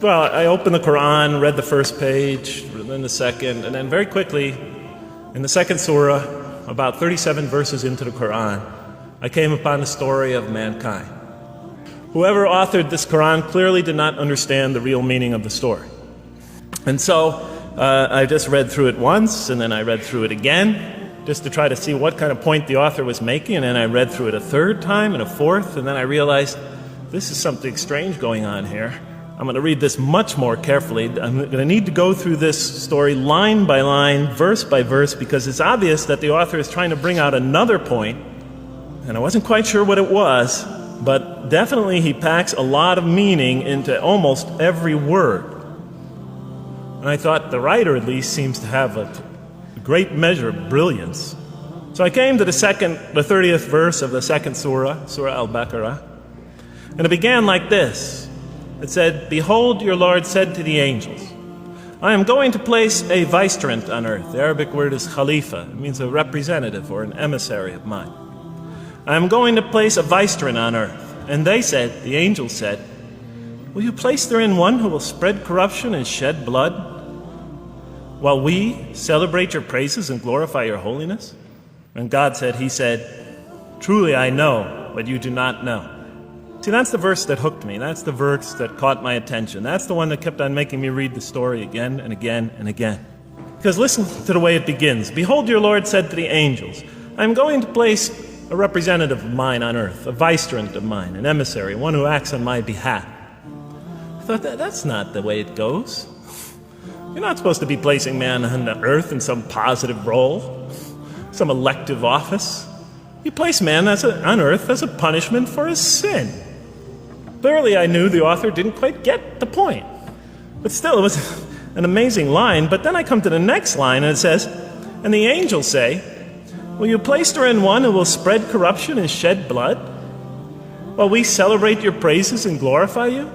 Well, I opened the Quran, read the first page, then the second, and then very quickly, in the second surah, about 37 verses into the Quran, I came upon the story of mankind. Whoever authored this Quran clearly did not understand the real meaning of the story. And so I just read through it once, and then I read through it again, just to try to see what kind of point the author was making, and then I read through it a third time and a fourth, and then I realized this is something strange going on here. I'm going to read this much more carefully. I'm going to need to go through this story line by line, verse by verse, because it's obvious that the author is trying to bring out another point, and I wasn't quite sure what it was, but definitely he packs a lot of meaning into almost every word. And I thought the writer at least seems to have a great measure of brilliance. So I came to the 30th verse of the second surah, Surah Al-Baqarah, and it began like this. It said, "Behold, your Lord said to the angels, I am going to place a vicegerent on earth." The Arabic word is khalifa. It means a representative or an emissary of mine. "I am going to place a vicegerent on earth." And they said, the angels said, "Will you place therein one who will spread corruption and shed blood, while we celebrate your praises and glorify your holiness?" And God said, He said, "Truly I know what you do not know." See, that's the verse that hooked me. That's the verse that caught my attention. That's the one that kept on making me read the story again and again and again. Because listen to the way it begins. "Behold, your Lord said to the angels, I am going to place a representative of mine on earth, a vicegerent of mine, an emissary, one who acts on my behalf." I thought, that's not the way it goes. You're not supposed to be placing man on the earth in some positive role, some elective office. You place man on earth as a punishment for his sin. Clearly, I knew the author didn't quite get the point. But still, it was an amazing line. But then I come to the next line, and it says, "And the angels say, will you place therein one who will spread corruption and shed blood, while we celebrate your praises and glorify you?"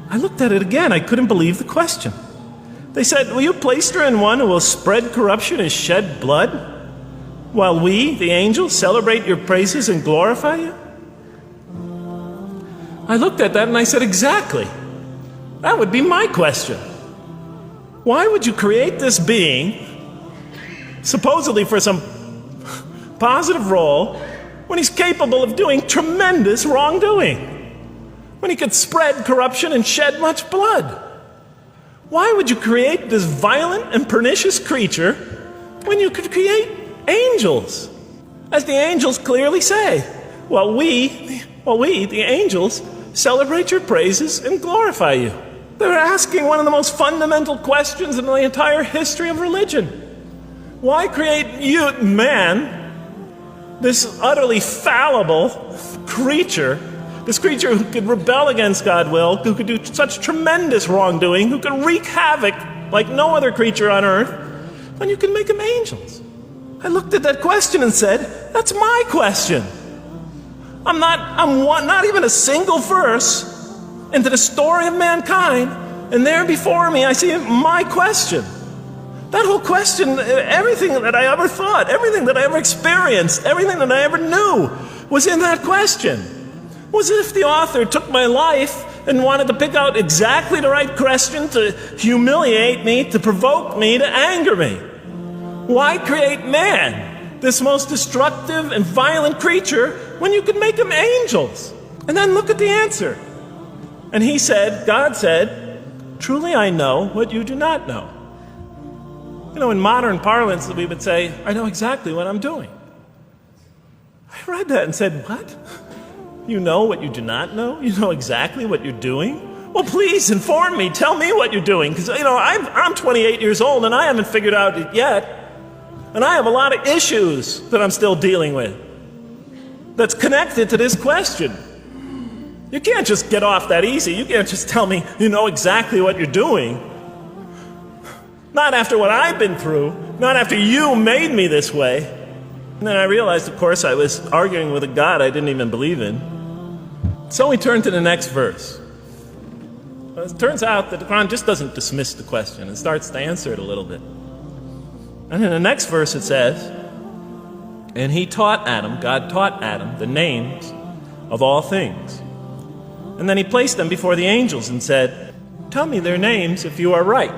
I looked at it again. I couldn't believe the question. They said, "Will you place therein one who will spread corruption and shed blood, while we, the angels, celebrate your praises and glorify you?" I looked at that and I said, exactly. That would be my question. Why would you create this being, supposedly for some positive role, when he's capable of doing tremendous wrongdoing? When he could spread corruption and shed much blood? Why would you create this violent and pernicious creature when you could create angels? As the angels clearly say, while we, the angels, celebrate your praises and glorify you. They're asking one of the most fundamental questions in the entire history of religion. Why create you, man, this utterly fallible creature, this creature who could rebel against God's will, who could do such tremendous wrongdoing, who could wreak havoc like no other creature on earth, when you can make them angels? I looked at that question and said, that's my question. I'm not even a single verse into the story of mankind, and there before me I see my question. That whole question, everything that I ever thought, everything that I ever experienced, everything that I ever knew was in that question. It was as if the author took my life and wanted to pick out exactly the right question to humiliate me, to provoke me, to anger me. Why create man, this most destructive and violent creature, when you could make them angels? And then look at the answer. And he said, God said, "Truly I know what you do not know." You know, in modern parlance, we would say, I know exactly what I'm doing. I read that and said, what? You know what you do not know? You know exactly what you're doing? Well, please inform me. Tell me what you're doing. Because, you know, I'm 28 years old and I haven't figured out it yet. And I have a lot of issues that I'm still dealing with that's connected to this question. You can't just get off that easy. You can't just tell me you know exactly what you're doing. Not after what I've been through. Not after you made me this way. And then I realized, of course, I was arguing with a God I didn't even believe in. So we turn to the next verse. Well, it turns out that the Quran just doesn't dismiss the question. It starts to answer it a little bit. And in the next verse it says, "And he taught Adam," God taught Adam, "the names of all things. And then he placed them before the angels and said, Tell me their names if you are right.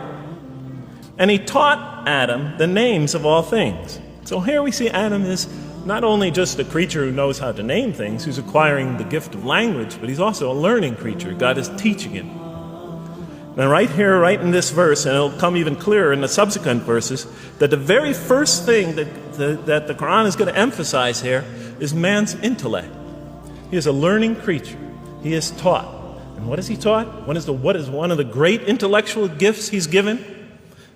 And he taught Adam the names of all things. So here we see Adam is not only just a creature who knows how to name things, who's acquiring the gift of language, but he's also a learning creature. God is teaching him. And right here, right in this verse, and it'll come even clearer in the subsequent verses, that the very first thing that the Quran is going to emphasize here is man's intellect. He is a learning creature. He is taught. And what is he taught? What is one of the great intellectual gifts he's given?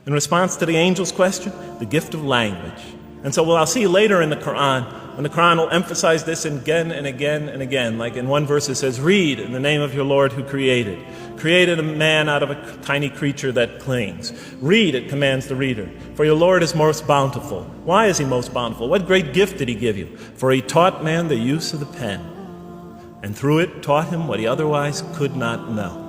In response to the angel's question, the gift of language. And so I'll see later in the Quran, when the Quran will emphasize this again and again and again. Like in one verse it says, read in the name of your Lord who created a man out of a tiny creature that clings. Read, it commands the reader, for your Lord is most bountiful. Why is he most bountiful? What great gift did he give you? For he taught man the use of the pen, and through it taught him what he otherwise could not know.